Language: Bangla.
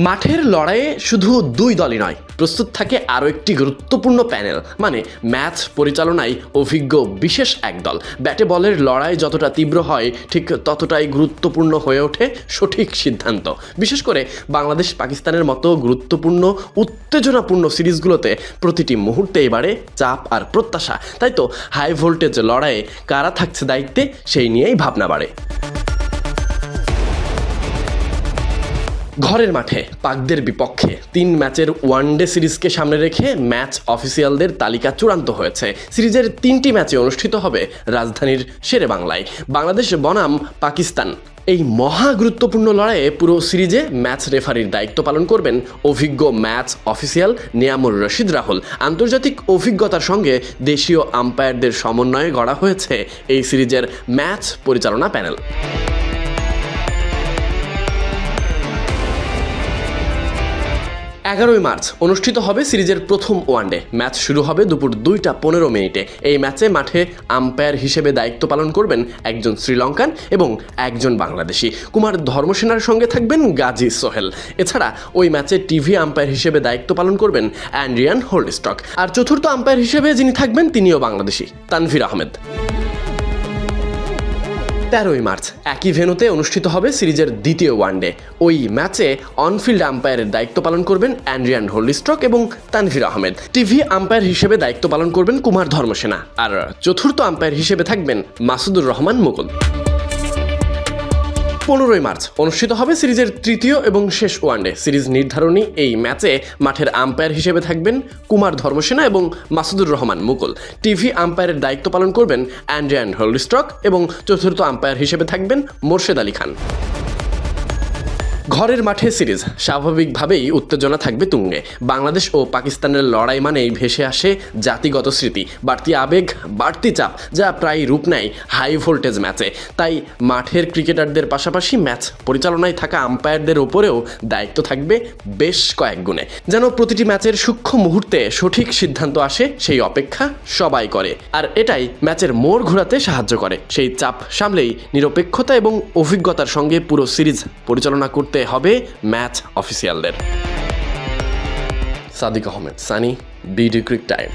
মাঠের লড়াইয়ে শুধু দুই দলই নয়, প্রস্তুত থাকে আরও একটি গুরুত্বপূর্ণ প্যানেল, মানে ম্যাচ পরিচালনায় অভিজ্ঞ বিশেষ এক দল। ব্যাটে বলের লড়াই যতটা তীব্র হয়, ঠিক ততটাই গুরুত্বপূর্ণ হয়ে ওঠে সঠিক সিদ্ধান্ত। বিশেষ করে বাংলাদেশ পাকিস্তানের মতো গুরুত্বপূর্ণ উত্তেজনাপূর্ণ সিরিজগুলোতে প্রতিটি মুহূর্তে এবারে চাপ আর প্রত্যাশা। তাই তো হাই ভোল্টেজ লড়াইয়ে কারা থাকছে দায়িত্বে, সেই নিয়েই ভাবনা বাড়ে। ঘরের মাঠে পাকদের বিপক্ষে 3 ম্যাচের ওয়ানডে সিরিজকে সামনে রেখে ম্যাচ অফিসিয়ালদের তালিকা চূড়ান্ত হয়েছে। সিরিজের 3টি ম্যাচে অনুষ্ঠিত হবে রাজধানীর শেরেবাংলায়। বাংলাদেশ বনাম পাকিস্তান এই মহা গুরুত্বপূর্ণ লড়াইয়ে পুরো সিরিজে ম্যাচ রেফারির দায়িত্ব পালন করবেন অভিজ্ঞ ম্যাচ অফিসিয়াল নিয়ামুর রশিদ রাহুল। আন্তর্জাতিক অভিজ্ঞতার সঙ্গে দেশীয় আম্পায়ারদের সমন্বয়ে গড়া হয়েছে এই সিরিজের ম্যাচ পরিচালনা প্যানেল। 11ই মার্চ অনুষ্ঠিত হবে সিরিজের প্রথম ওয়ানডে। ম্যাচ শুরু হবে দুপুর 2টা 15 মিনিটে। এই ম্যাচে মাঠে আম্পায়ার হিসেবে দায়িত্ব পালন করবেন একজন শ্রীলঙ্কান এবং একজন বাংলাদেশি। কুমার ধর্মসেনার সঙ্গে থাকবেন গাজী সোহেল। এছাড়া ওই ম্যাচে টিভি আম্পায়ার হিসেবে দায়িত্ব পালন করবেন অ্যান্ড্রিয়ান হোল্ডস্টক। আর চতুর্থ আম্পায়ার হিসেবে যিনি থাকবেন তিনিও বাংলাদেশি, তানভীর আহমেদ। 13ই মার্চ একই ভেন্যুতে অনুষ্ঠিত হবে সিরিজের দ্বিতীয় ওয়ানডে। ওই ম্যাচে অনফিল্ড আম্পায়ারের দায়িত্ব পালন করবেন অ্যান্ড্রিয়ান হোল্ডস্টক এবং তানভীর আহমেদ। টিভি আম্পায়ার হিসেবে দায়িত্ব পালন করবেন কুমার ধর্মসেনা। আর চতুর্থ আম্পায়ার হিসেবে থাকবেন মাসুদুর রহমান মুকুল। 15ই মার্চ অনুষ্ঠিত হবে সিরিজের তৃতীয় এবং শেষ ওয়ানডে। সিরিজ নির্ধারণী এই ম্যাচে মাঠের আম্পায়ার হিসেবে থাকবেন কুমার ধর্মসেনা এবং মাসুদুর রহমান মুকুল। টিভি আম্পায়ারের দায়িত্ব পালন করবেন অ্যান্ড্রিয়ান হোল্ডস্টক এবং চতুর্থ আম্পায়ার হিসেবে থাকবেন মোর্শেদ আলী খান। ঘরের মাঠে সিরিজ, স্বাভাবিকভাবেই উত্তেজনা থাকবে তুঙ্গে। বাংলাদেশ ও পাকিস্তানের লড়াই মানেই ভেসে আসে জাতিগত স্মৃতি, বাড়তি আবেগ, বাড়তি চাপ, যা প্রায় রূপ নেয় হাই ভোল্টেজ ম্যাচে। তাই মাঠের ক্রিকেটারদের পাশাপাশি ম্যাচ পরিচালনায় থাকা আম্পায়ারদের ওপরেও দায়িত্ব থাকবে বেশ কয়েক গুণে। যেন প্রতিটি ম্যাচের সূক্ষ্ম মুহূর্তে সঠিক সিদ্ধান্ত আসে, সেই অপেক্ষা সবাই করে। আর এটাই ম্যাচের মোড় ঘোরাতে সাহায্য করে। সেই চাপ সামলেই নিরপেক্ষতা এবং অভিজ্ঞতার সঙ্গে পুরো সিরিজ পরিচালনা করতে হবে ম্যাচ অফিসিয়ালদের। Sadiq Ahmed, Sunny, BD Cric time.